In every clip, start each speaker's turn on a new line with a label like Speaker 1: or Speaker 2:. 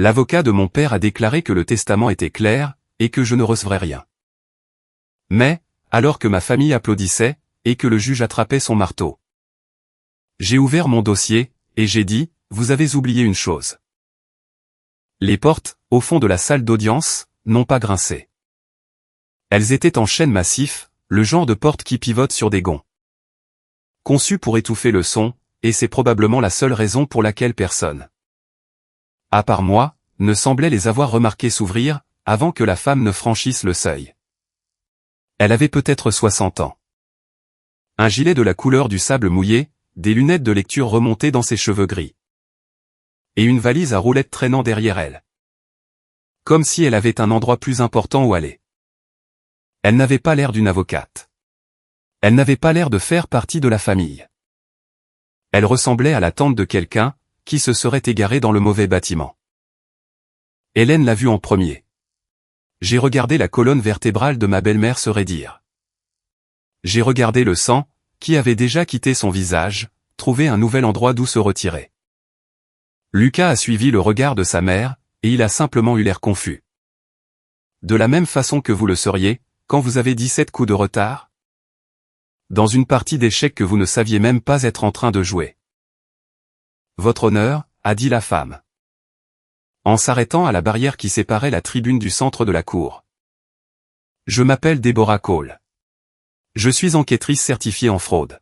Speaker 1: L'avocat de mon père a déclaré que le testament était clair, et que je ne recevrais rien. Mais, alors que ma famille applaudissait, et que le juge attrapait son marteau, j'ai ouvert mon dossier, et j'ai dit, vous avez oublié une chose. Les portes, au fond de la salle d'audience, n'ont pas grincé. Elles étaient en chêne massif, le genre de porte qui pivote sur des gonds. Conçues pour étouffer le son, et c'est probablement la seule raison pour laquelle personne, à part moi, ne semblait les avoir remarquées s'ouvrir, avant que la femme ne franchisse le seuil. Elle avait peut-être 60 ans. Un gilet de la couleur du sable mouillé, des lunettes de lecture remontées dans ses cheveux gris. Et une valise à roulettes traînant derrière elle. Comme si elle avait un endroit plus important où aller. Elle n'avait pas l'air d'une avocate. Elle n'avait pas l'air de faire partie de la famille. Elle ressemblait à la tante de quelqu'un, qui se serait égaré dans le mauvais bâtiment. Hélène l'a vue en premier. J'ai regardé la colonne vertébrale de ma belle-mère se raidir. J'ai regardé le sang, qui avait déjà quitté son visage, trouver un nouvel endroit d'où se retirer. Lucas a suivi le regard de sa mère, et il a simplement eu l'air confus. De la même façon que vous le seriez, quand vous avez 17 coups de retard? Dans une partie d'échecs que vous ne saviez même pas être en train de jouer. Votre honneur, a dit la femme. En s'arrêtant à la barrière qui séparait la tribune du centre de la cour. Je m'appelle Deborah Cole. Je suis enquêtrice certifiée en fraude.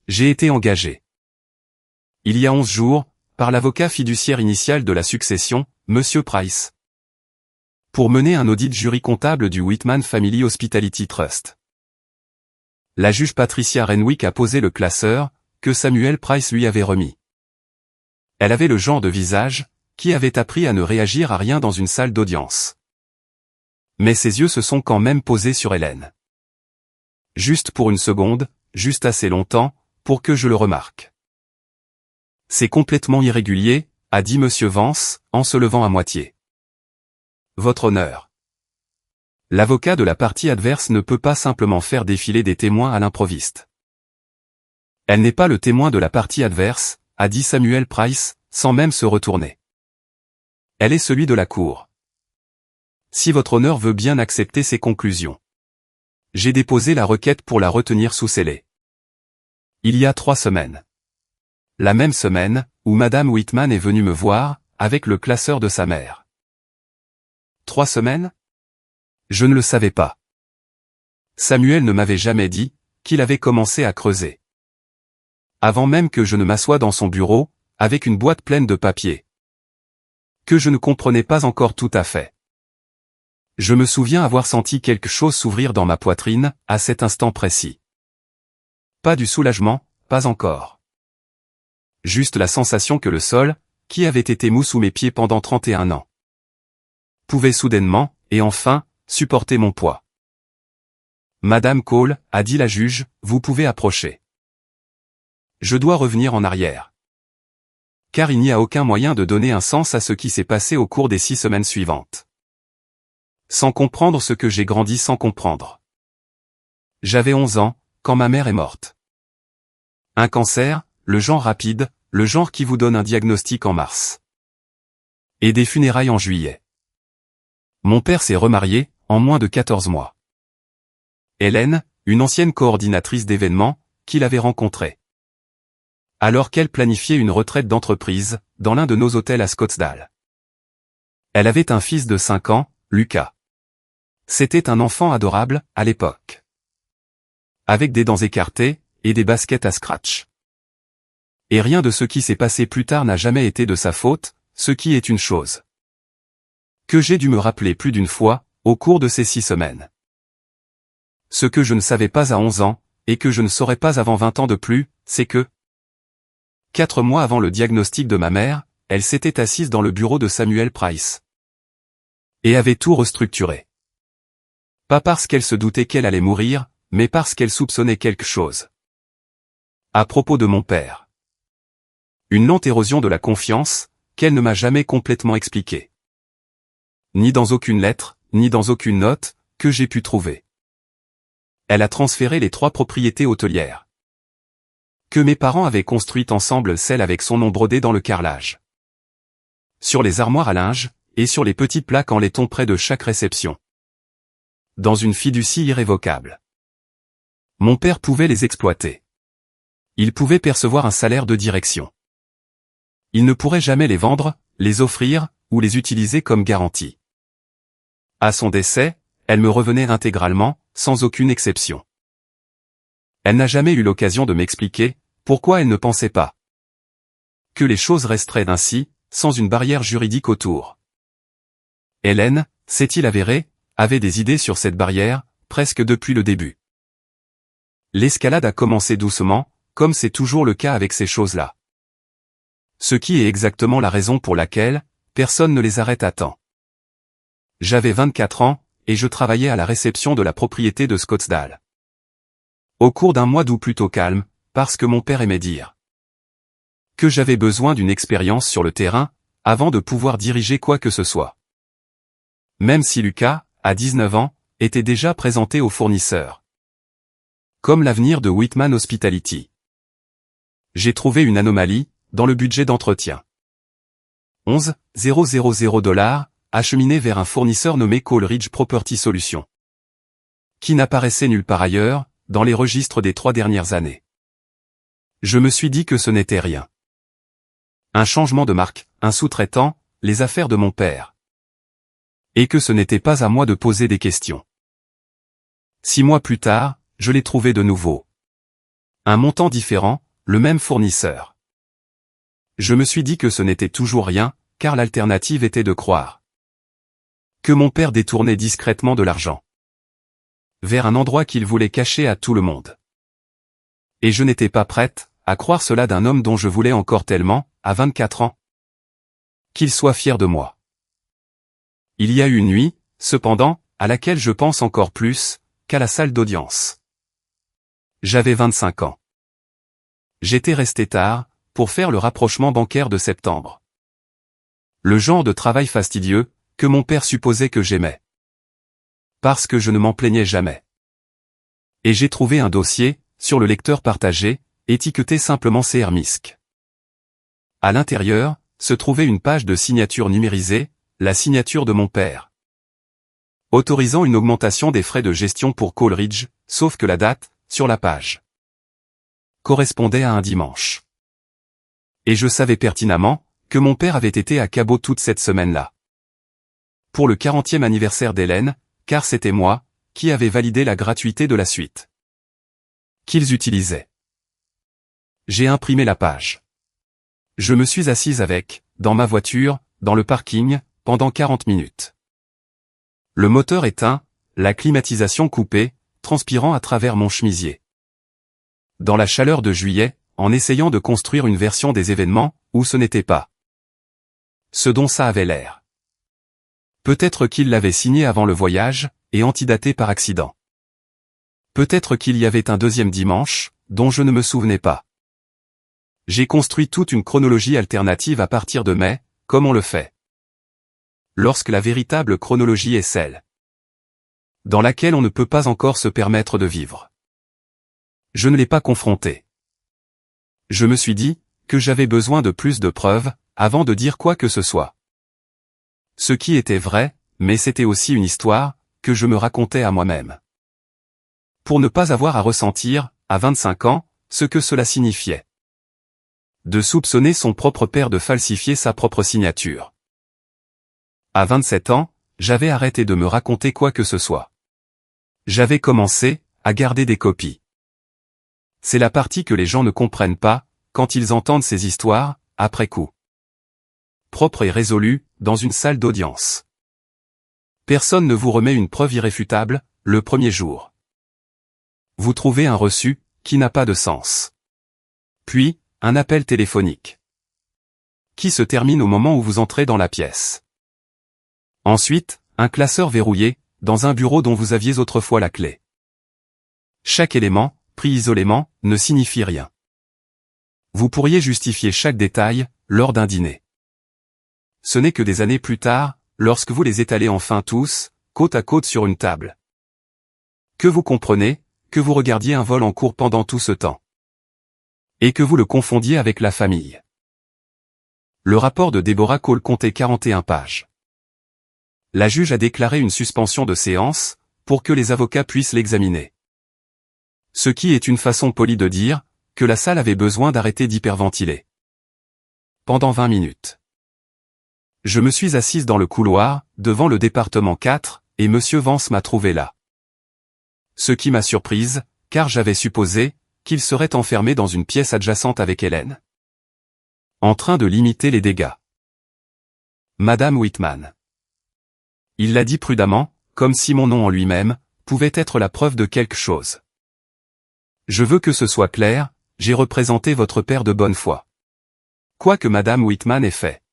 Speaker 1: J'ai été engagée. Il y a 11 jours, par l'avocat fiduciaire initial de la succession, Monsieur Price. Pour mener un audit jury comptable du Whitman Family Hospitality Trust. La juge Patricia Renwick a posé le classeur, que Samuel Price lui avait remis. Elle avait le genre de visage, qui avait appris à ne réagir à rien dans une salle d'audience. Mais ses yeux se sont quand même posés sur Hélène. Juste pour une seconde, juste assez longtemps, pour que je le remarque. C'est complètement irrégulier, a dit Monsieur Vance, en se levant à moitié. Votre honneur. L'avocat de la partie adverse ne peut pas simplement faire défiler des témoins à l'improviste. Elle n'est pas le témoin de la partie adverse, a dit Samuel Price, sans même se retourner. Elle est celui de la cour. Si votre honneur veut bien accepter ces conclusions. J'ai déposé la requête pour la retenir sous scellé. Il y a 3 semaines. La même semaine, où Madame Whitman est venue me voir, avec le classeur de sa mère. 3 semaines? Je ne le savais pas. Samuel ne m'avait jamais dit, qu'il avait commencé à creuser. Avant même que je ne m'assoie dans son bureau, avec une boîte pleine de papiers. Que je ne comprenais pas encore tout à fait. Je me souviens avoir senti quelque chose s'ouvrir dans ma poitrine, à cet instant précis. Pas du soulagement, pas encore. Juste la sensation que le sol, qui avait été mou sous mes pieds pendant 31 ans, pouvait soudainement, et enfin, supporter mon poids. Madame Cole, a dit la juge, vous pouvez approcher. Je dois revenir en arrière. Car il n'y a aucun moyen de donner un sens à ce qui s'est passé au cours des 6 semaines suivantes. Sans comprendre ce que j'ai grandi sans comprendre. J'avais 11 ans, quand ma mère est morte. Un cancer, le genre rapide, le genre qui vous donne un diagnostic en mars. Et des funérailles en juillet. Mon père s'est remarié, en moins de 14 mois. Hélène, une ancienne coordinatrice d'événements, qu'il avait rencontrée. Alors qu'elle planifiait une retraite d'entreprise, dans l'un de nos hôtels à Scottsdale. Elle avait un fils de 5 ans, Lucas. C'était un enfant adorable, à l'époque. Avec des dents écartées, et des baskets à scratch. Et rien de ce qui s'est passé plus tard n'a jamais été de sa faute, ce qui est une chose que j'ai dû me rappeler plus d'une fois, au cours de ces 6 semaines. Ce que je ne savais pas à 11 ans, et que je ne saurais pas avant 20 ans de plus, c'est que 4 mois avant le diagnostic de ma mère, elle s'était assise dans le bureau de Samuel Price. Et avait tout restructuré. Pas parce qu'elle se doutait qu'elle allait mourir, mais parce qu'elle soupçonnait quelque chose. À propos de mon père. Une lente érosion de la confiance, qu'elle ne m'a jamais complètement expliquée. Ni dans aucune lettre, ni dans aucune note, que j'ai pu trouver. Elle a transféré les 3 propriétés hôtelières. Que mes parents avaient construites ensemble, celle avec son nom brodé dans le carrelage. sur les armoires à linge, et sur les petites plaques en laiton près de chaque réception. Dans une fiducie irrévocable. Mon père pouvait les exploiter. Il pouvait percevoir un salaire de direction. Il ne pourrait jamais les vendre, les offrir, ou les utiliser comme garantie. À son décès, elle me revenait intégralement, sans aucune exception. Elle n'a jamais eu l'occasion de m'expliquer pourquoi elle ne pensait pas que les choses resteraient ainsi, sans une barrière juridique autour. Hélène, s'est-il avéré, avait des idées sur cette barrière, presque depuis le début. L'escalade a commencé doucement, comme c'est toujours le cas avec ces choses-là. Ce qui est exactement la raison pour laquelle personne ne les arrête à temps. J'avais 24 ans, et je travaillais à la réception de la propriété de Scottsdale. Au cours d'un mois d'août plutôt calme, parce que mon père aimait dire que j'avais besoin d'une expérience sur le terrain, avant de pouvoir diriger quoi que ce soit. Même si Lucas, à 19 ans, était déjà présenté aux fournisseurs comme l'avenir de Whitman Hospitality. J'ai trouvé une anomalie dans le budget d'entretien. 11 000 $ acheminé vers un fournisseur nommé Coleridge Property Solutions, qui n'apparaissait nulle part ailleurs, dans les registres des 3 dernières années. Je me suis dit que ce n'était rien. Un changement de marque, un sous-traitant, les affaires de mon père. Et que ce n'était pas à moi de poser des questions. 6 mois plus tard, je l'ai trouvé de nouveau. Un montant différent, le même fournisseur. Je me suis dit que ce n'était toujours rien, car l'alternative était de croire que mon père détournait discrètement de l'argent vers un endroit qu'il voulait cacher à tout le monde. Et je n'étais pas prête à croire cela d'un homme dont je voulais encore tellement, à 24 ans, qu'il soit fier de moi. Il y a eu une nuit, cependant, à laquelle je pense encore plus qu'à la salle d'audience. J'avais 25 ans. J'étais resté tard pour faire le rapprochement bancaire de septembre. Le genre de travail fastidieux que mon père supposait que j'aimais. Parce que je ne m'en plaignais jamais. Et j'ai trouvé un dossier, sur le lecteur partagé, étiqueté simplement CR MISC. À l'intérieur, se trouvait une page de signature numérisée, la signature de mon père, autorisant une augmentation des frais de gestion pour Coleridge, sauf que la date, sur la page, correspondait à un dimanche. Et je savais pertinemment que mon père avait été à Cabot toute cette semaine-là. Pour le 40e anniversaire d'Hélène, car c'était moi qui avais validé la gratuité de la suite qu'ils utilisaient. J'ai imprimé la page. Je me suis assise avec, dans ma voiture, dans le parking, pendant 40 minutes. Le moteur éteint, la climatisation coupée, transpirant à travers mon chemisier. Dans la chaleur de juillet, en essayant de construire une version des événements, où ce n'était pas ce dont ça avait l'air. Peut-être qu'il l'avait signé avant le voyage, et antidaté par accident. Peut-être qu'il y avait un deuxième dimanche, dont je ne me souvenais pas. J'ai construit toute une chronologie alternative à partir de mai, comme on le fait lorsque la véritable chronologie est celle dans laquelle on ne peut pas encore se permettre de vivre. Je ne l'ai pas confronté. Je me suis dit que j'avais besoin de plus de preuves, avant de dire quoi que ce soit. Ce qui était vrai, mais c'était aussi une histoire que je me racontais à moi-même. Pour ne pas avoir à ressentir, à 25 ans, ce que cela signifiait. De soupçonner son propre père de falsifier sa propre signature. À 27 ans, j'avais arrêté de me raconter quoi que ce soit. J'avais commencé à garder des copies. C'est la partie que les gens ne comprennent pas, quand ils entendent ces histoires, après coup. Propre et résolu, dans une salle d'audience. Personne ne vous remet une preuve irréfutable, le premier jour. Vous trouvez un reçu, qui n'a pas de sens. Puis, un appel téléphonique. Qui se termine au moment où vous entrez dans la pièce. Ensuite, un classeur verrouillé, dans un bureau dont vous aviez autrefois la clé. Chaque élément, pris isolément, ne signifie rien. Vous pourriez justifier chaque détail, lors d'un dîner. Ce n'est que des années plus tard, lorsque vous les étalez enfin tous, côte à côte sur une table, que vous comprenez, que vous regardiez un vol en cours pendant tout ce temps. Et que vous le confondiez avec la famille. Le rapport de Deborah Cole comptait 41 pages. La juge a déclaré une suspension de séance, pour que les avocats puissent l'examiner. Ce qui est une façon polie de dire que la salle avait besoin d'arrêter d'hyperventiler. Pendant 20 minutes. Je me suis assise dans le couloir, devant le département 4, et Monsieur Vance m'a trouvé là. Ce qui m'a surprise, car j'avais supposé qu'il serait enfermé dans une pièce adjacente avec Hélène. En train de limiter les dégâts. Madame Whitman. Il l'a dit prudemment, comme si mon nom en lui-même pouvait être la preuve de quelque chose. Je veux que ce soit clair, j'ai représenté votre père de bonne foi. Quoi que Madame Whitman ait fait.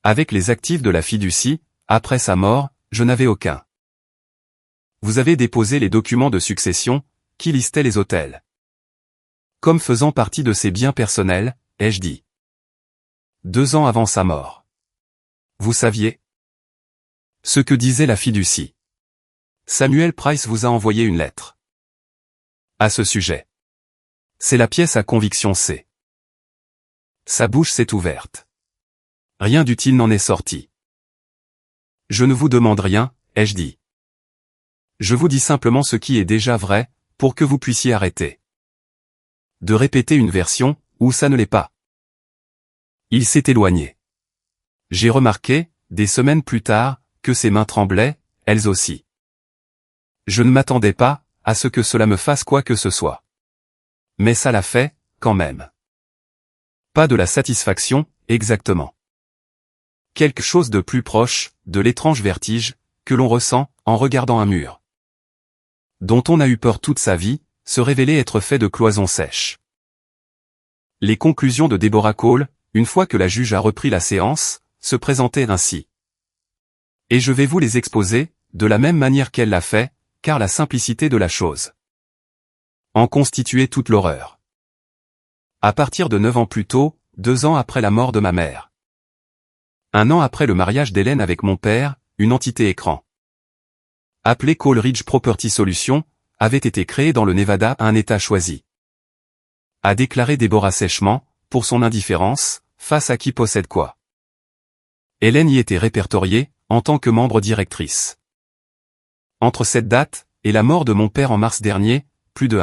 Speaker 1: Avec les actifs de la fiducie, après sa mort, je n'avais aucun. Vous avez déposé les documents de succession, qui listaient les hôtels. Comme faisant partie de ses biens personnels, ai-je dit. 2 ans avant sa mort. Vous saviez ce que disait la fiducie. Samuel Price vous a envoyé une lettre. À ce sujet. C'est la pièce à conviction C. Sa bouche s'est ouverte. Rien d'utile n'en est sorti. Je ne vous demande rien, ai-je dit. Je vous dis simplement ce qui est déjà vrai, pour que vous puissiez arrêter de répéter une version, où ça ne l'est pas. Il s'est éloigné. J'ai remarqué, des semaines plus tard, que ses mains tremblaient, elles aussi. Je ne m'attendais pas à ce que cela me fasse quoi que ce soit. Mais ça l'a fait, quand même. Pas de la satisfaction, exactement. Quelque chose de plus proche, de l'étrange vertige, que l'on ressent, en regardant un mur. Dont on a eu peur toute sa vie, se révélait être fait de cloisons sèches. Les conclusions de Deborah Cole, une fois que la juge a repris la séance, se présentaient ainsi. Et je vais vous les exposer, de la même manière qu'elle l'a fait, car la simplicité de la chose en constituait toute l'horreur. À partir de 9 ans plus tôt, 2 ans après la mort de ma mère. 1 an après le mariage d'Hélène avec mon père, une entité écran, appelée Cole Ridge Property Solutions, avait été créée dans le Nevada à un État choisi. A déclaré Deborah sèchement, pour son indifférence, face à qui possède quoi. Hélène y était répertoriée, en tant que membre directrice. Entre cette date, et la mort de mon père en mars dernier, plus de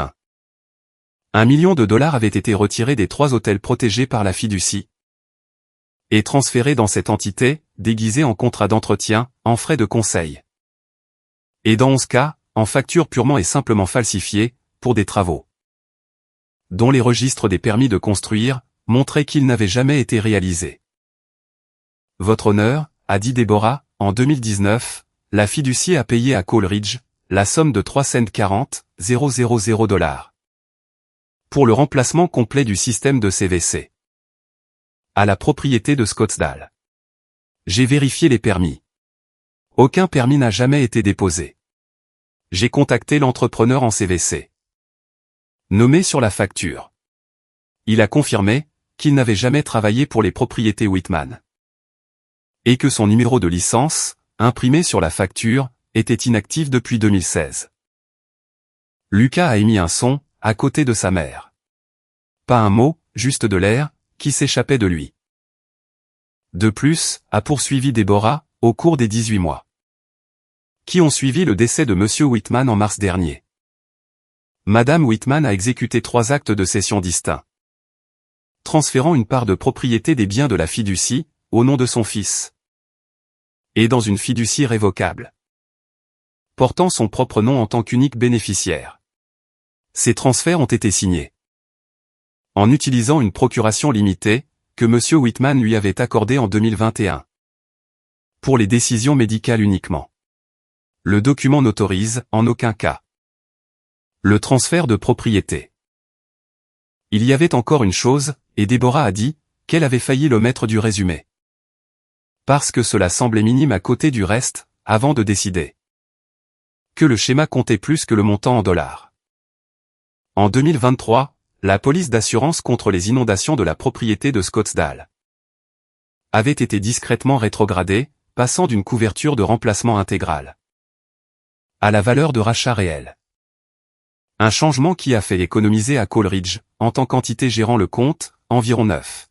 Speaker 1: 1 million de dollars avaient été retirés des 3 hôtels protégés par la fiducie. Et transférés dans cette entité, déguisée en contrat d'entretien, en frais de conseil. Et dans 11 cas, en factures purement et simplement falsifiées, pour des travaux. Dont les registres des permis de construire, montraient qu'ils n'avaient jamais été réalisés. Votre honneur, a dit Deborah, en 2019, la fiducie a payé à Cole Ridge, la somme de 3,40,000 $. Pour le remplacement complet du système de CVC. À la propriété de Scottsdale. J'ai vérifié les permis. Aucun permis n'a jamais été déposé. J'ai contacté l'entrepreneur en CVC. Nommé sur la facture. Il a confirmé qu'il n'avait jamais travaillé pour les propriétés Whitman. Et que son numéro de licence, imprimé sur la facture, était inactif depuis 2016. Lucas a émis un son, à côté de sa mère. Pas un mot, juste de l'air, qui s'échappait de lui. De plus, a poursuivi Deborah, au cours des 18 mois. Qui ont suivi le décès de Monsieur Whitman en mars dernier. Madame Whitman a exécuté 3 actes de cession distincts. Transférant une part de propriété des biens de la fiducie, au nom de son fils. Et dans une fiducie révocable. Portant son propre nom en tant qu'unique bénéficiaire. Ces transferts ont été signés. En utilisant une procuration limitée, que Monsieur Whitman lui avait accordée en 2021. Pour les décisions médicales uniquement. Le document n'autorise, en aucun cas, le transfert de propriété. Il y avait encore une chose, et Deborah a dit, qu'elle avait failli l'omettre du résumé. Parce que cela semblait minime à côté du reste, avant de décider. Que le schéma comptait plus que le montant en dollars. En 2023, la police d'assurance contre les inondations de la propriété de Scottsdale avait été discrètement rétrogradée, passant d'une couverture de remplacement intégrale à la valeur de rachat réel. Un changement qui a fait économiser à Cole Ridge, en tant qu'entité gérant le compte, environ 9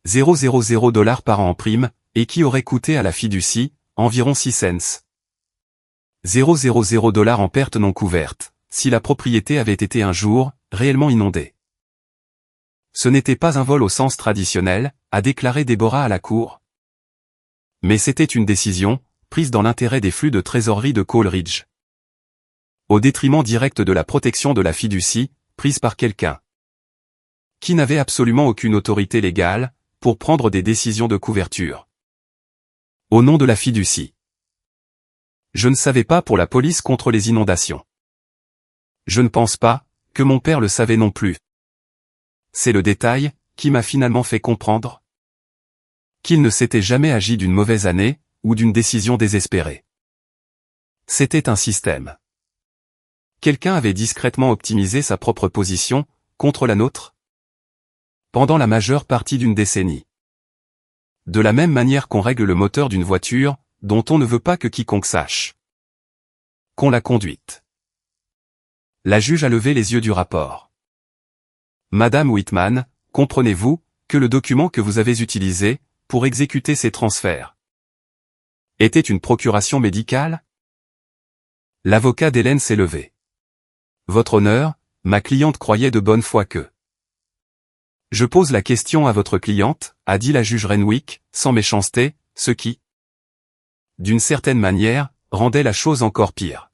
Speaker 1: $0,000 par an en prime, et qui aurait coûté à la fiducie environ 6 cents. $0,000 en perte non couverte, si la propriété avait été un jour réellement inondée. Ce n'était pas un vol au sens traditionnel, a déclaré Deborah à la cour. Mais c'était une décision, prise dans l'intérêt des flux de trésorerie de Coleridge. Au détriment direct de la protection de la fiducie, prise par quelqu'un qui n'avait absolument aucune autorité légale pour prendre des décisions de couverture. Au nom de la fiducie. Je ne savais pas pour la police contre les inondations. Je ne pense pas que mon père le savait non plus. C'est le détail qui m'a finalement fait comprendre qu'il ne s'était jamais agi d'une mauvaise année ou d'une décision désespérée. C'était un système. Quelqu'un avait discrètement optimisé sa propre position contre la nôtre pendant la majeure partie d'une décennie. De la même manière qu'on règle le moteur d'une voiture, dont on ne veut pas que quiconque sache qu'on l'a conduite. La juge a levé les yeux du rapport. Madame Whitman, comprenez-vous que le document que vous avez utilisé pour exécuter ces transferts était une procuration médicale? L'avocat d'Hélène s'est levé. Votre honneur, ma cliente croyait de bonne foi que... Je pose la question à votre cliente, a dit la juge Renwick, sans méchanceté, ce qui, d'une certaine manière, rendait la chose encore pire.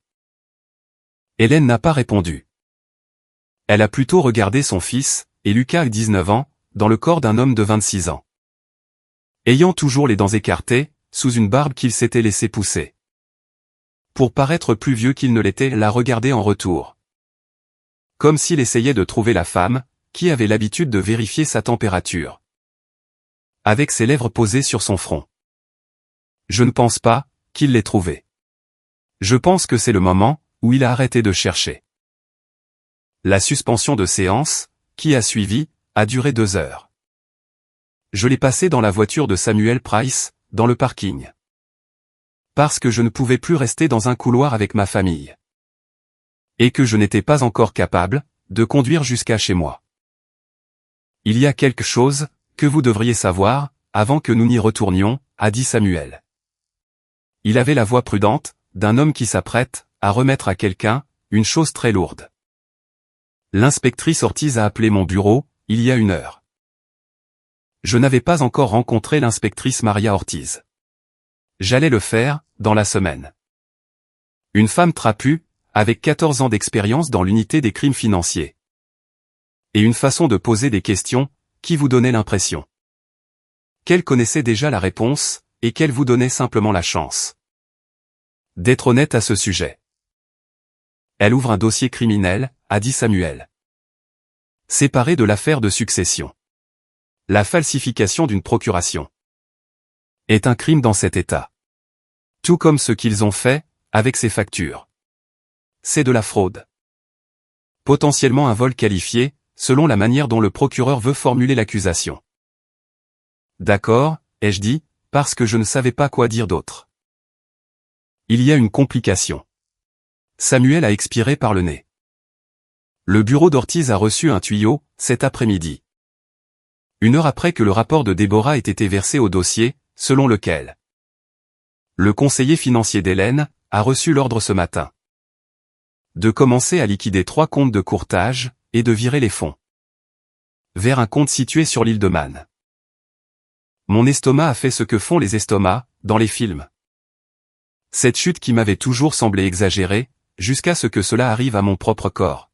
Speaker 1: Hélène n'a pas répondu. Elle a plutôt regardé son fils, et Lucas, 19 ans, dans le corps d'un homme de 26 ans. Ayant toujours les dents écartées, sous une barbe qu'il s'était laissé pousser. Pour paraître plus vieux qu'il ne l'était, la regardait en retour. Comme s'il essayait de trouver la femme, qui avait l'habitude de vérifier sa température. Avec ses lèvres posées sur son front. Je ne pense pas qu'il l'ait trouvée. Je pense que c'est le moment où il a arrêté de chercher. La suspension de séance, qui a suivi, a duré 2 heures. Je l'ai passé dans la voiture de Samuel Price, dans le parking. Parce que je ne pouvais plus rester dans un couloir avec ma famille. Et que je n'étais pas encore capable de conduire jusqu'à chez moi. Il y a quelque chose que vous devriez savoir avant que nous n'y retournions, a dit Samuel. Il avait la voix prudente d'un homme qui s'apprête à remettre à quelqu'un une chose très lourde. L'inspectrice Ortiz a appelé mon bureau il y a 1 heure. Je n'avais pas encore rencontré l'inspectrice Maria Ortiz. J'allais le faire dans la semaine. Une femme trapue, avec 14 ans d'expérience dans l'unité des crimes financiers. Et une façon de poser des questions qui vous donnait l'impression qu'elle connaissait déjà la réponse et qu'elle vous donnait simplement la chance d'être honnête à ce sujet. Elle ouvre un dossier criminel, a dit Samuel. Séparé de l'affaire de succession. La falsification d'une procuration est un crime dans cet État. Tout comme ce qu'ils ont fait avec ces factures. C'est de la fraude. Potentiellement un vol qualifié, selon la manière dont le procureur veut formuler l'accusation. D'accord, ai-je dit, parce que je ne savais pas quoi dire d'autre. Il y a une complication. Samuel a expiré par le nez. Le bureau d'Ortiz a reçu un tuyau, cet après-midi. 1 heure après que le rapport de Deborah ait été versé au dossier, selon lequel le conseiller financier d'Hélène a reçu l'ordre ce matin de commencer à liquider 3 comptes de courtage et de virer les fonds vers un compte situé sur l'île de Man. Mon estomac a fait ce que font les estomacs dans les films. Cette chute qui m'avait toujours semblé exagérée, jusqu'à ce que cela arrive à mon propre corps.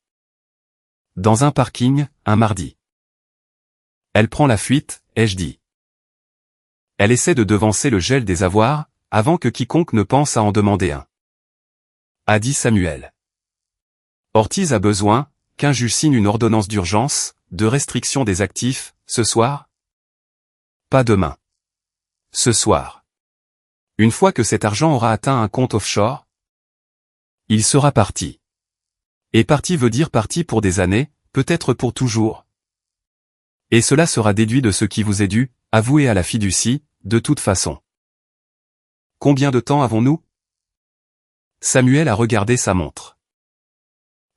Speaker 1: Dans un parking, un mardi. Elle prend la fuite, ai-je dit. Elle essaie de devancer le gel des avoirs, avant que quiconque ne pense à en demander un. A dit Samuel. Ortiz a besoin qu'un juge signe une ordonnance d'urgence, de restriction des actifs, ce soir? Pas demain. Ce soir. Une fois que cet argent aura atteint un compte offshore, il sera parti. Et parti veut dire parti pour des années, peut-être pour toujours. Et cela sera déduit de ce qui vous est dû, avoué à la fiducie, de toute façon. Combien de temps avons-nous? Samuel a regardé sa montre.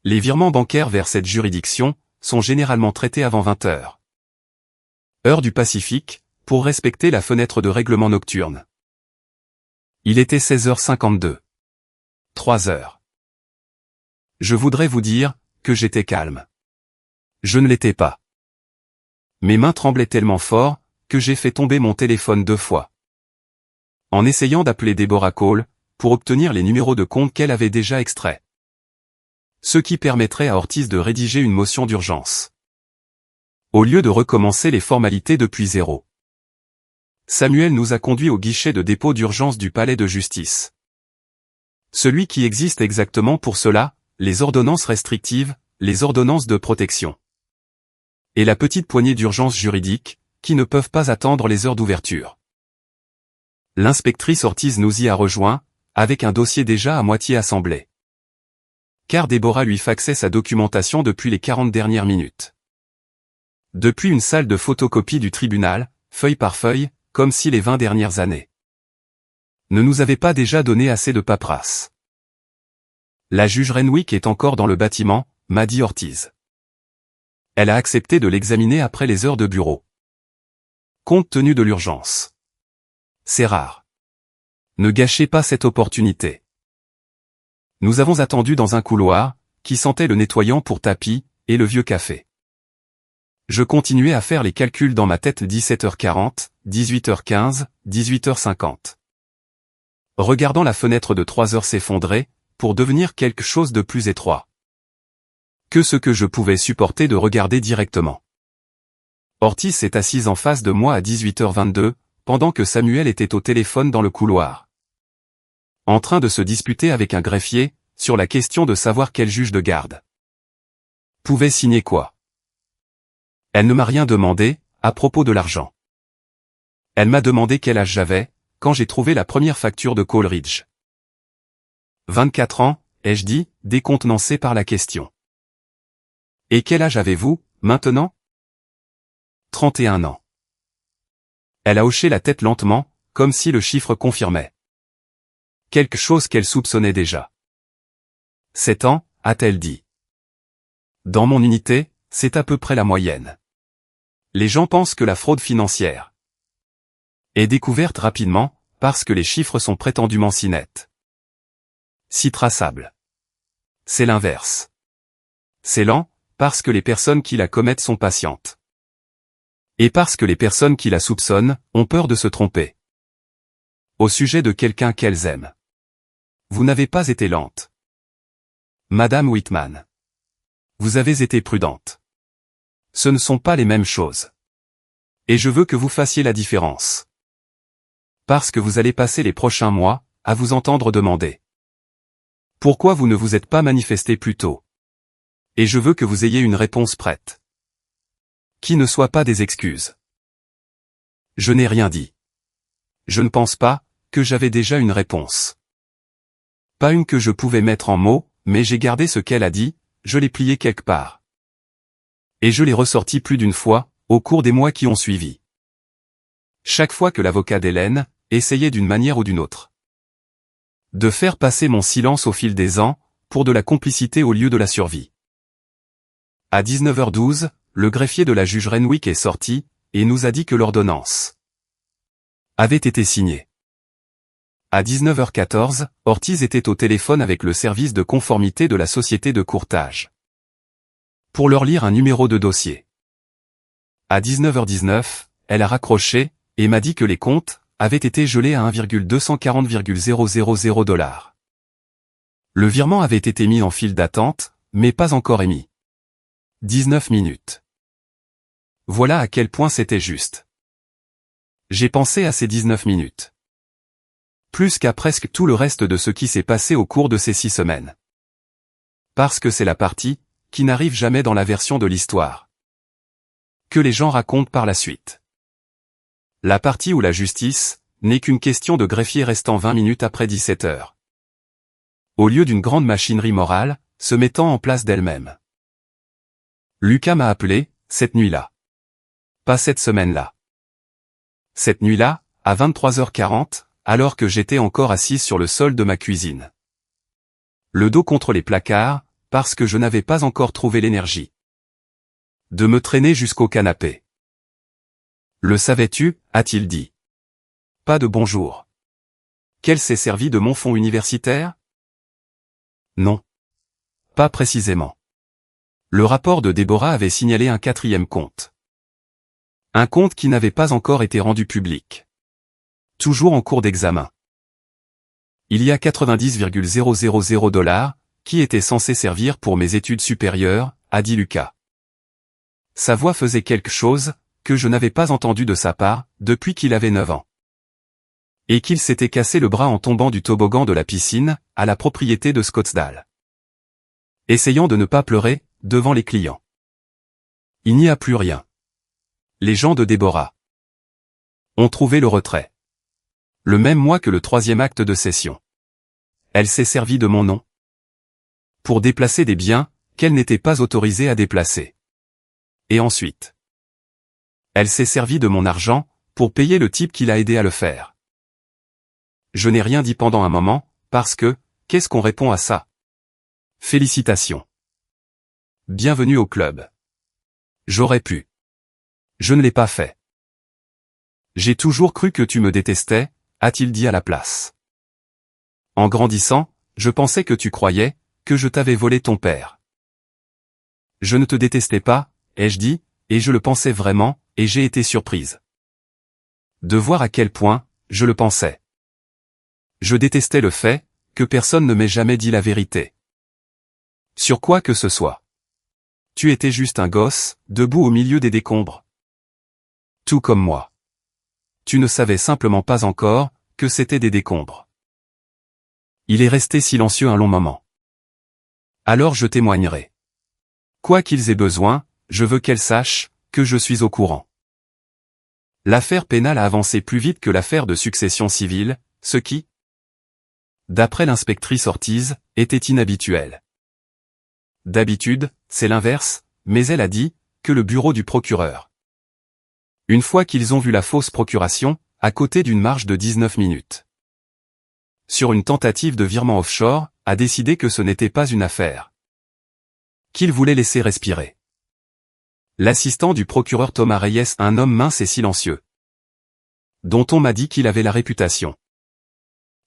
Speaker 1: Les virements bancaires vers cette juridiction sont généralement traités avant 20 heures. Heure du Pacifique, pour respecter la fenêtre de règlement nocturne. Il était 16h52. 3 heures. Je voudrais vous dire que j'étais calme. Je ne l'étais pas. Mes mains tremblaient tellement fort que j'ai fait tomber mon téléphone 2 fois. En essayant d'appeler Deborah Cole pour obtenir les numéros de compte qu'elle avait déjà extraits. Ce qui permettrait à Ortiz de rédiger une motion d'urgence. Au lieu de recommencer les formalités depuis zéro. Samuel nous a conduits au guichet de dépôt d'urgence du palais de justice. Celui qui existe exactement pour cela, les ordonnances restrictives, les ordonnances de protection. Et la petite poignée d'urgences juridiques, qui ne peuvent pas attendre les heures d'ouverture. L'inspectrice Ortiz nous y a rejoints, avec un dossier déjà à moitié assemblé. Car Deborah lui faxait sa documentation depuis les 40 dernières minutes. Depuis une salle de photocopie du tribunal, feuille par feuille, comme si les 20 dernières années ne nous avaient pas déjà donné assez de paperasse. La juge Renwick est encore dans le bâtiment, m'a dit Ortiz. Elle a accepté de l'examiner après les heures de bureau. Compte tenu de l'urgence. C'est rare. Ne gâchez pas cette opportunité. Nous avons attendu dans un couloir, qui sentait le nettoyant pour tapis, et le vieux café. Je continuais à faire les calculs dans ma tête 17h40, 18h15, 18h50. Regardant la fenêtre de 3 heures s'effondrer, pour devenir quelque chose de plus étroit. Que ce que je pouvais supporter de regarder directement. Ortiz s'est assise en face de moi à 18h22, pendant que Samuel était au téléphone dans le couloir. En train de se disputer avec un greffier, sur la question de savoir quel juge de garde pouvait signer quoi. Elle ne m'a rien demandé, à propos de l'argent. Elle m'a demandé quel âge j'avais, quand j'ai trouvé la première facture de Coleridge. 24 ans, ai-je dit, décontenancé par la question. Et quel âge avez-vous, maintenant? 31 ans. Elle a hoché la tête lentement, comme si le chiffre confirmait quelque chose qu'elle soupçonnait déjà. 7 ans, a-t-elle dit. Dans mon unité, c'est à peu près la moyenne. Les gens pensent que la fraude financière est découverte rapidement, parce que les chiffres sont prétendument si nets. Si traçables. C'est l'inverse. C'est lent, parce que les personnes qui la commettent sont patientes. Et parce que les personnes qui la soupçonnent ont peur de se tromper. Au sujet de quelqu'un qu'elles aiment. Vous n'avez pas été lente. Madame Whitman. Vous avez été prudente. Ce ne sont pas les mêmes choses. Et je veux que vous fassiez la différence. Parce que vous allez passer les prochains mois à vous entendre demander. Pourquoi vous ne vous êtes pas manifesté plus tôt? Et je veux que vous ayez une réponse prête. Qui ne soit pas des excuses. Je n'ai rien dit. Je ne pense pas que j'avais déjà une réponse. Pas une que je pouvais mettre en mots, mais j'ai gardé ce qu'elle a dit, je l'ai plié quelque part. Et je l'ai ressorti plus d'une fois, au cours des mois qui ont suivi. Chaque fois que l'avocat d'Hélène essayait d'une manière ou d'une autre de faire passer mon silence au fil des ans, pour de la complicité au lieu de la survie. À 19h12, le greffier de la juge Renwick est sorti, et nous a dit que l'ordonnance avait été signée. À 19h14, Ortiz était au téléphone avec le service de conformité de la société de courtage. Pour leur lire un numéro de dossier. À 19h19, elle a raccroché, et m'a dit que les comptes avaient été gelés à 1,240,000 $. Le virement avait été mis en file d'attente, mais pas encore émis. 19 minutes. Voilà à quel point c'était juste. J'ai pensé à ces 19 minutes. Plus qu'à presque tout le reste de ce qui s'est passé au cours de ces 6 semaines. Parce que c'est la partie qui n'arrive jamais dans la version de l'histoire que les gens racontent par la suite. La partie où la justice n'est qu'une question de greffier restant 20 minutes après 17 heures. Au lieu d'une grande machinerie morale, se mettant en place d'elle-même. Lucas m'a appelé, cette nuit-là. Pas cette semaine-là. Cette nuit-là, à 23h40, alors que j'étais encore assise sur le sol de ma cuisine. Le dos contre les placards, parce que je n'avais pas encore trouvé l'énergie de me traîner jusqu'au canapé. Le savais-tu, a-t-il dit. Pas de bonjour. Qu'elle s'est servie de mon fonds universitaire? Non. Pas précisément. Le rapport de Déborah avait signalé un quatrième compte. Un compte qui n'avait pas encore été rendu public. Toujours en cours d'examen. Il y a 90,000 $, qui étaient censés servir pour mes études supérieures, a dit Lucas. Sa voix faisait quelque chose, que je n'avais pas entendu de sa part, depuis qu'il avait 9 ans. Et qu'il s'était cassé le bras en tombant du toboggan de la piscine, à la propriété de Scottsdale. Essayant de ne pas pleurer, devant les clients. Il n'y a plus rien. Les gens de Déborah ont trouvé le retrait. Le même mois que le 3e acte de cession. Elle s'est servie de mon nom pour déplacer des biens qu'elle n'était pas autorisée à déplacer. Et ensuite, elle s'est servie de mon argent pour payer le type qui l'a aidé à le faire. Je n'ai rien dit pendant un moment, parce que, qu'est-ce qu'on répond à ça? Félicitations. Bienvenue au club. J'aurais pu. Je ne l'ai pas fait. J'ai toujours cru que tu me détestais, a-t-il dit à la place. En grandissant, je pensais que tu croyais que je t'avais volé ton père. Je ne te détestais pas, ai-je dit, et je le pensais vraiment, et j'ai été surprise de voir à quel point je le pensais. Je détestais le fait que personne ne m'ait jamais dit la vérité. Sur quoi que ce soit. Tu étais juste un gosse, debout au milieu des décombres. Tout comme moi. Tu ne savais simplement pas encore que c'était des décombres. Il est resté silencieux un long moment. Alors je témoignerai. Quoi qu'ils aient besoin, je veux qu'elle sache que je suis au courant. L'affaire pénale a avancé plus vite que l'affaire de succession civile, ce qui, d'après l'inspectrice Ortiz, était inhabituel. D'habitude, c'est l'inverse, mais elle a dit que le bureau du procureur. Une fois qu'ils ont vu la fausse procuration, à côté d'une marge de 19 minutes. Sur une tentative de virement offshore, a décidé que ce n'était pas une affaire qu'il voulait laisser respirer. L'assistant du procureur Thomas Reyes, un homme mince et silencieux, dont on m'a dit qu'il avait la réputation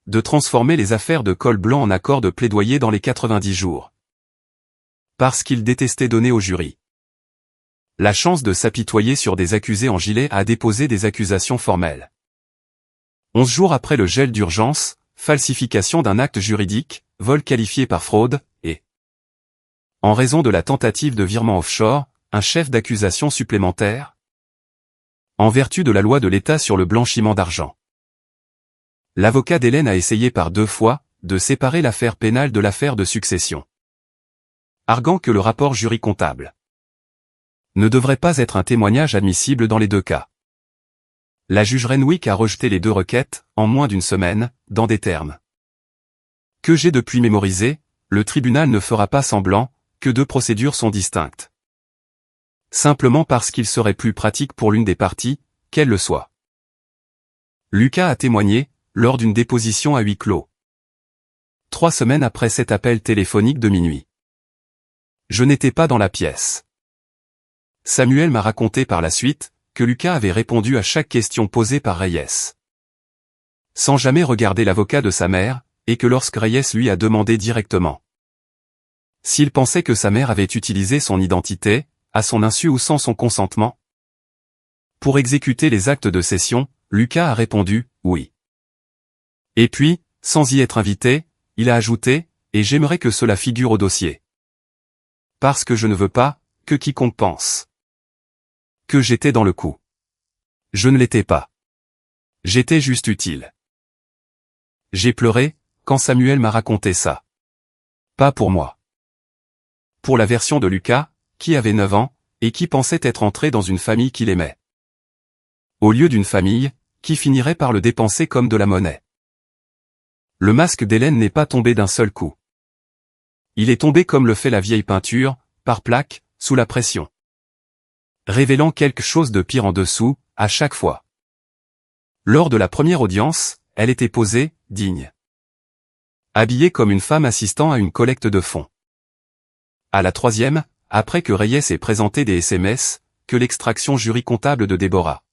Speaker 1: de transformer les affaires de col blanc en accords de plaidoyer dans les 90 jours. Parce qu'il détestait donner au jury la chance de s'apitoyer sur des accusés en gilet, a déposé des accusations formelles. 11 jours après le gel d'urgence, falsification d'un acte juridique, vol qualifié par fraude, et, en raison de la tentative de virement offshore, un chef d'accusation supplémentaire, en vertu de la loi de l'État sur le blanchiment d'argent. L'avocat d'Hélène a essayé par 2 fois de séparer l'affaire pénale de l'affaire de succession, arguant que le rapport jury comptable ne devrait pas être un témoignage admissible dans les 2 cas. La juge Renwick a rejeté les 2 requêtes, en moins d'une semaine, dans des termes que j'ai depuis mémorisés. Le tribunal ne fera pas semblant que 2 procédures sont distinctes. Simplement parce qu'il serait plus pratique pour l'une des parties, qu'elle le soit. Lucas a témoigné, lors d'une déposition à huis clos. 3 semaines après cet appel téléphonique de minuit. Je n'étais pas dans la pièce. Samuel m'a raconté par la suite que Lucas avait répondu à chaque question posée par Reyes, sans jamais regarder l'avocat de sa mère, et que lorsque Reyes lui a demandé directement s'il pensait que sa mère avait utilisé son identité, à son insu ou sans son consentement, pour exécuter les actes de cession, Lucas a répondu « oui ». Et puis, sans y être invité, il a ajouté « et j'aimerais que cela figure au dossier. Parce que je ne veux pas que quiconque pense que j'étais dans le coup. Je ne l'étais pas. J'étais juste utile. » J'ai pleuré quand Samuel m'a raconté ça. Pas pour moi. Pour la version de Lucas, qui avait 9 ans, et qui pensait être entré dans une famille qu'il aimait. Au lieu d'une famille, qui finirait par le dépenser comme de la monnaie. Le masque d'Hélène n'est pas tombé d'un seul coup. Il est tombé comme le fait la vieille peinture, par plaques, sous la pression. Révélant quelque chose de pire en dessous, à chaque fois. Lors de la première audience, elle était posée, digne. Habillée comme une femme assistant à une collecte de fonds. À la 3e, après que Reyes ait présenté des SMS, que l'extraction jury comptable de Déborah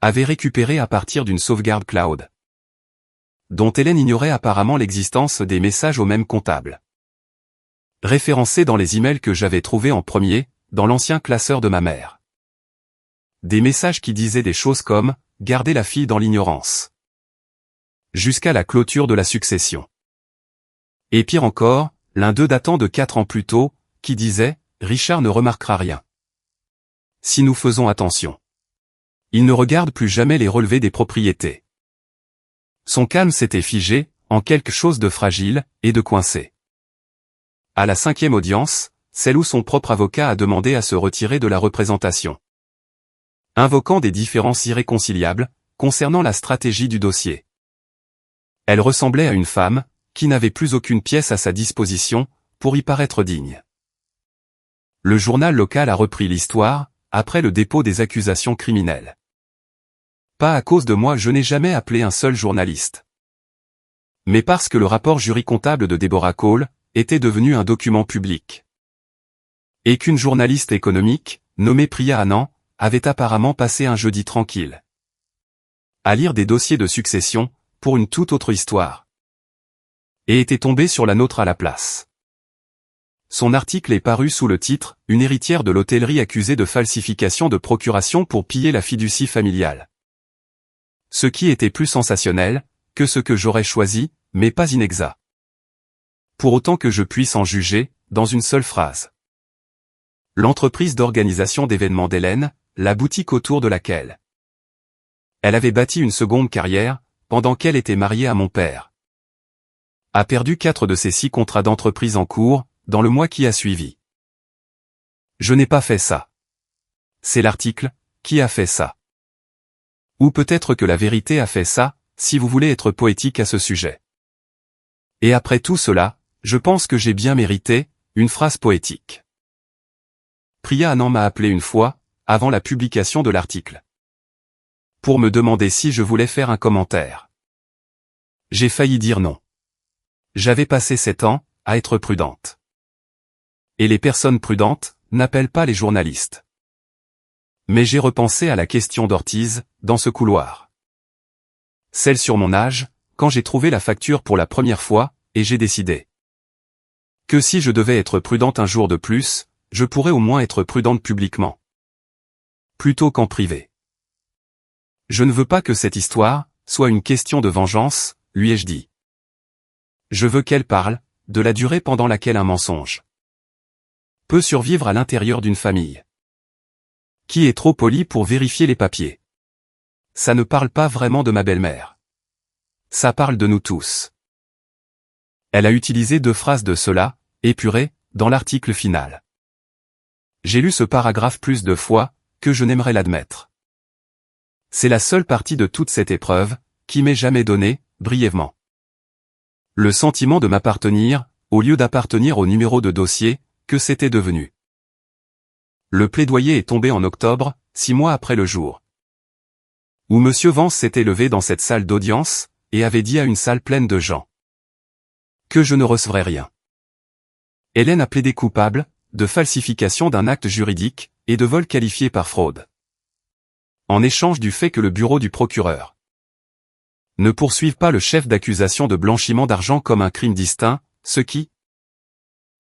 Speaker 1: avait récupéré à partir d'une sauvegarde cloud, dont Hélène ignorait apparemment l'existence des messages au même comptable, référencés dans les emails que j'avais trouvés en premier, dans l'ancien classeur de ma mère. Des messages qui disaient des choses comme « Gardez la fille dans l'ignorance » jusqu'à la clôture de la succession. Et pire encore, l'un d'eux datant de 4 ans plus tôt, qui disait « Richard ne remarquera rien. Si nous faisons attention. Il ne regarde plus jamais les relevés des propriétés. » Son calme s'était figé, en quelque chose de fragile, et de coincé. À la 5e audience, celle où son propre avocat a demandé à se retirer de la représentation, invoquant des différences irréconciliables, concernant la stratégie du dossier. Elle ressemblait à une femme, qui n'avait plus aucune pièce à sa disposition, pour y paraître digne. Le journal local a repris l'histoire, après le dépôt des accusations criminelles. Pas à cause de moi, je n'ai jamais appelé un seul journaliste. Mais parce que le rapport jury comptable de Deborah Cole était devenu un document public. Et qu'une journaliste économique, nommée Priya Anand, avait apparemment passé un jeudi tranquille à lire des dossiers de succession, pour une toute autre histoire. Et était tombée sur la nôtre à la place. Son article est paru sous le titre « Une héritière de l'hôtellerie accusée de falsification de procuration pour piller la fiducie familiale ». Ce qui était plus sensationnel, que ce que j'aurais choisi, mais pas inexact. Pour autant que je puisse en juger, dans une seule phrase. L'entreprise d'organisation d'événements d'Hélène, la boutique autour de laquelle elle avait bâti une seconde carrière, pendant qu'elle était mariée à mon père, a perdu 4 de ses 6 contrats d'entreprise en cours, dans le mois qui a suivi. Je n'ai pas fait ça. C'est l'article qui a fait ça. Ou peut-être que la vérité a fait ça, si vous voulez être poétique à ce sujet. Et après tout cela, je pense que j'ai bien mérité une phrase poétique. Priya Anand m'a appelé une fois, avant la publication de l'article, pour me demander si je voulais faire un commentaire. J'ai failli dire non. J'avais passé 7 ans à être prudente. Et les personnes prudentes n'appellent pas les journalistes. Mais j'ai repensé à la question d'Ortiz, dans ce couloir. Celle sur mon âge, quand j'ai trouvé la facture pour la première fois, et j'ai décidé que si je devais être prudente un jour de plus, je pourrais au moins être prudente publiquement, plutôt qu'en privé. Je ne veux pas que cette histoire soit une question de vengeance, lui ai-je dit. Je veux qu'elle parle de la durée pendant laquelle un mensonge peut survivre à l'intérieur d'une famille qui est trop polie pour vérifier les papiers. Ça ne parle pas vraiment de ma belle-mère. Ça parle de nous tous. Elle a utilisé 2 phrases de cela, épurées, dans l'article final. J'ai lu ce paragraphe plus de fois que je n'aimerais l'admettre. C'est la seule partie de toute cette épreuve qui m'est jamais donnée, brièvement. Le sentiment de m'appartenir, au lieu d'appartenir au numéro de dossier, que c'était devenu. Le plaidoyer est tombé en octobre, 6 mois après le jour où M. Vance s'était levé dans cette salle d'audience, et avait dit à une salle pleine de gens que je ne recevrais rien. Hélène a plaidé coupable de falsification d'un acte juridique, et de vol qualifié par fraude, en échange du fait que le bureau du procureur ne poursuive pas le chef d'accusation de blanchiment d'argent comme un crime distinct, ce qui,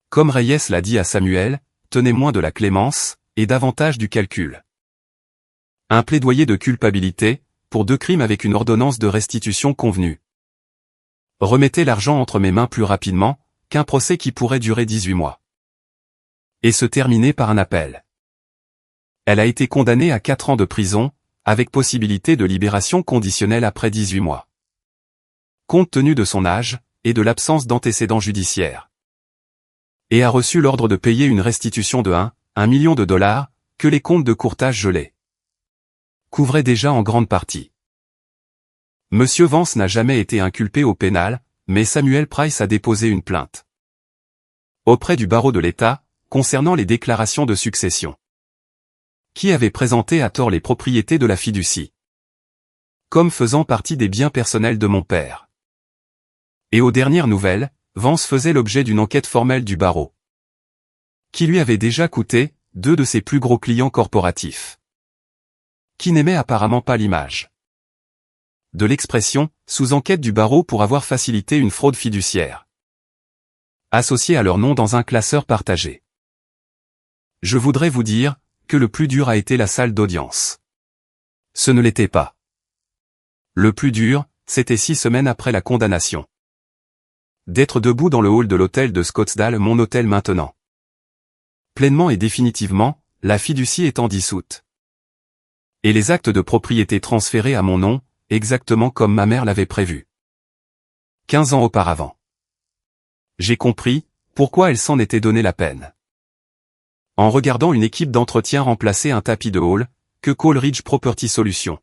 Speaker 1: comme Reyes l'a dit à Samuel, tenait moins de la clémence, et davantage du calcul. Un plaidoyer de culpabilité, pour 2 crimes avec une ordonnance de restitution convenue. Remettez l'argent entre mes mains plus rapidement, qu'un procès qui pourrait durer 18 mois. Et se terminer par un appel. Elle a été condamnée à 4 ans de prison, avec possibilité de libération conditionnelle après 18 mois. Compte tenu de son âge, et de l'absence d'antécédents judiciaires. Et a reçu l'ordre de payer une restitution de 1 million de dollars, que les comptes de courtage gelés couvraient déjà en grande partie. Monsieur Vance n'a jamais été inculpé au pénal, mais Samuel Price a déposé une plainte auprès du barreau de l'État, concernant les déclarations de succession, qui avait présenté à tort les propriétés de la fiducie comme faisant partie des biens personnels de mon père. Et aux dernières nouvelles, Vance faisait l'objet d'une enquête formelle du barreau, qui lui avait déjà coûté 2 de ses plus gros clients corporatifs, qui n'aimait apparemment pas l'image de l'expression « sous enquête du barreau pour avoir facilité une fraude fiduciaire » associée à leur nom dans un classeur partagé. Je voudrais vous dire que le plus dur a été la salle d'audience. Ce ne l'était pas. Le plus dur, c'était 6 semaines après la condamnation. D'être debout dans le hall de l'hôtel de Scottsdale, mon hôtel maintenant. Pleinement et définitivement, la fiducie étant dissoute. Et les actes de propriété transférés à mon nom, exactement comme ma mère l'avait prévu. 15 ans auparavant. J'ai compris pourquoi elle s'en était donné la peine. En regardant une équipe d'entretien remplacer un tapis de hall, que Coleridge Property Solutions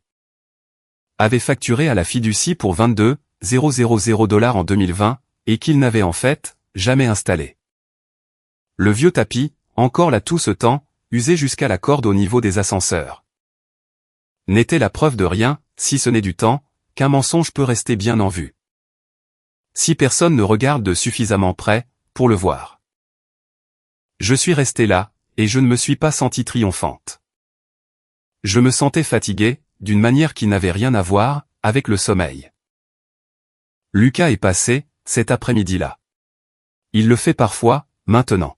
Speaker 1: avait facturé à la fiducie pour 22 000 $ en 2020, et qu'il n'avait en fait jamais installé. Le vieux tapis, encore là tout ce temps, usé jusqu'à la corde au niveau des ascenseurs, n'était la preuve de rien, si ce n'est du temps, qu'un mensonge peut rester bien en vue. Si personne ne regarde de suffisamment près, pour le voir. Je suis resté là, et je ne me suis pas senti triomphante. Je me sentais fatigué, d'une manière qui n'avait rien à voir avec le sommeil. Lucas est passé, cet après-midi-là. Il le fait parfois, maintenant.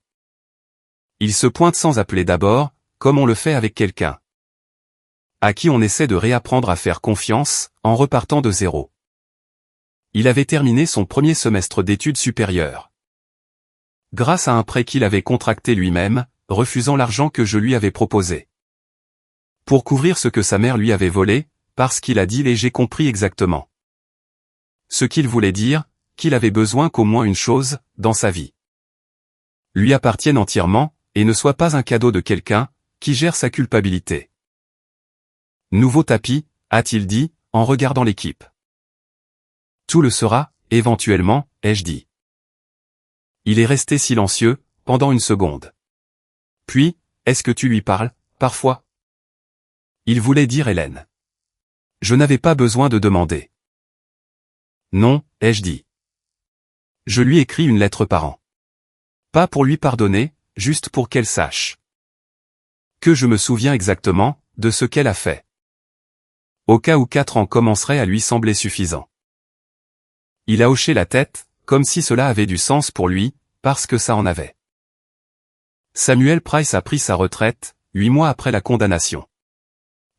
Speaker 1: Il se pointe sans appeler d'abord, comme on le fait avec quelqu'un à qui on essaie de réapprendre à faire confiance, en repartant de zéro. Il avait terminé son premier semestre d'études supérieures. Grâce à un prêt qu'il avait contracté lui-même, refusant l'argent que je lui avais proposé. Pour couvrir ce que sa mère lui avait volé, parce qu'il a dit et j'ai compris exactement. Ce qu'il voulait dire, qu'il avait besoin qu'au moins une chose, dans sa vie, lui appartienne entièrement, et ne soit pas un cadeau de quelqu'un, qui gère sa culpabilité. Nouveau tapis, a-t-il dit, en regardant l'équipe. Tout le sera, éventuellement, ai-je dit. Il est resté silencieux, pendant une seconde. Puis, est-ce que tu lui parles, parfois? Il voulait dire Hélène. Je n'avais pas besoin de demander. Non, ai-je dit. Je lui écris une lettre par an. Pas pour lui pardonner, juste pour qu'elle sache que je me souviens exactement de ce qu'elle a fait. Au cas où 4 ans commenceraient à lui sembler suffisants. Il a hoché la tête, comme si cela avait du sens pour lui, parce que ça en avait. Samuel Price a pris sa retraite, 8 mois après la condamnation.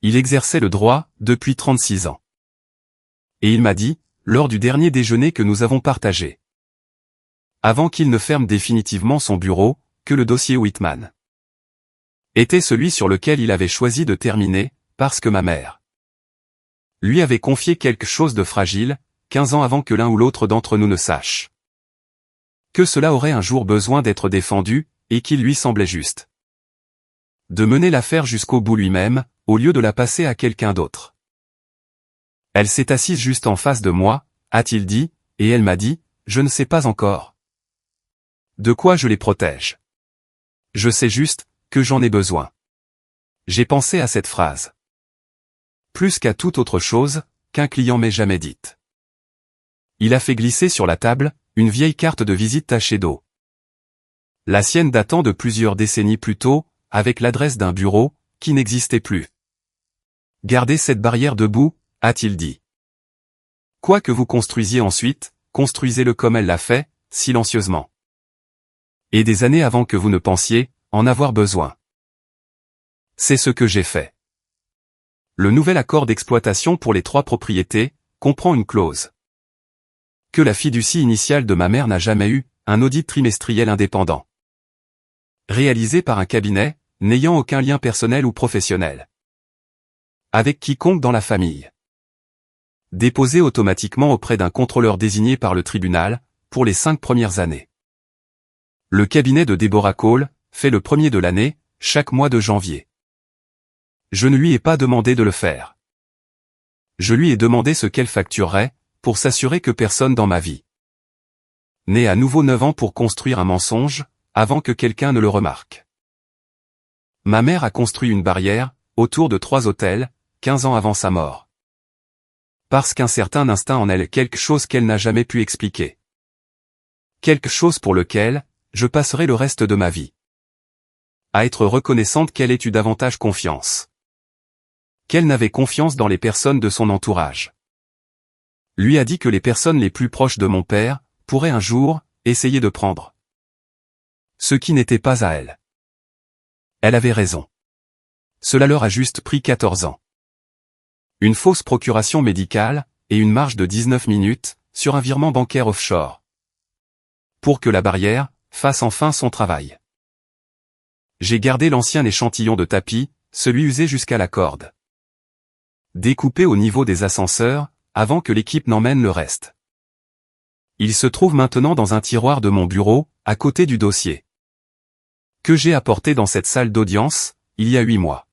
Speaker 1: Il exerçait le droit, depuis 36 ans. Et il m'a dit, lors du dernier déjeuner que nous avons partagé, avant qu'il ne ferme définitivement son bureau, que le dossier Whitman était celui sur lequel il avait choisi de terminer, parce que ma mère lui avait confié quelque chose de fragile, 15 ans avant que l'un ou l'autre d'entre nous ne sache que cela aurait un jour besoin d'être défendu, et qu'il lui semblait juste de mener l'affaire jusqu'au bout lui-même, au lieu de la passer à quelqu'un d'autre. Elle s'est assise juste en face de moi, a-t-il dit, et elle m'a dit, je ne sais pas encore de quoi je les protège. Je sais juste que j'en ai besoin. J'ai pensé à cette phrase. Plus qu'à toute autre chose, qu'un client m'ait jamais dite. Il a fait glisser sur la table, une vieille carte de visite tachée d'eau. La sienne datant de plusieurs décennies plus tôt, avec l'adresse d'un bureau, qui n'existait plus. Gardez cette barrière debout, a-t-il dit. Quoi que vous construisiez ensuite, construisez-le comme elle l'a fait, silencieusement. Et des années avant que vous ne pensiez en avoir besoin. C'est ce que j'ai fait. Le nouvel accord d'exploitation pour les 3 propriétés comprend une clause que la fiducie initiale de ma mère n'a jamais eu, un audit trimestriel indépendant. Réalisé par un cabinet, n'ayant aucun lien personnel ou professionnel avec quiconque dans la famille. Déposé automatiquement auprès d'un contrôleur désigné par le tribunal, pour les 5 premières années. Le cabinet de Deborah Cole fait le 1er de l'année, chaque mois de janvier. Je ne lui ai pas demandé de le faire. Je lui ai demandé ce qu'elle facturerait, pour s'assurer que personne dans ma vie n'ait à nouveau 9 ans pour construire un mensonge, avant que quelqu'un ne le remarque. Ma mère a construit une barrière, autour de 3 hôtels, 15 ans avant sa mort. Parce qu'un certain instinct en elle quelque chose qu'elle n'a jamais pu expliquer. Quelque chose pour lequel, je passerai le reste de ma vie à être reconnaissante qu'elle ait eu davantage confiance qu'elle n'avait confiance dans les personnes de son entourage. Lui a dit que les personnes les plus proches de mon père pourraient un jour essayer de prendre ce qui n'était pas à elle. Elle avait raison. Cela leur a juste pris 14 ans. Une fausse procuration médicale et une marge de 19 minutes sur un virement bancaire offshore. Pour que la barrière fasse enfin son travail. J'ai gardé l'ancien échantillon de tapis, celui usé jusqu'à la corde. Découpé au niveau des ascenseurs, avant que l'équipe n'emmène le reste. Il se trouve maintenant dans un tiroir de mon bureau, à côté du dossier que j'ai apporté dans cette salle d'audience, il y a 8 mois.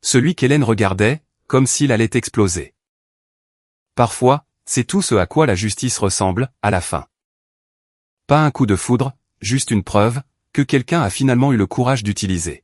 Speaker 1: Celui qu'Hélène regardait, comme s'il allait exploser. Parfois, c'est tout ce à quoi la justice ressemble, à la fin. Pas un coup de foudre, juste une preuve, que quelqu'un a finalement eu le courage d'utiliser.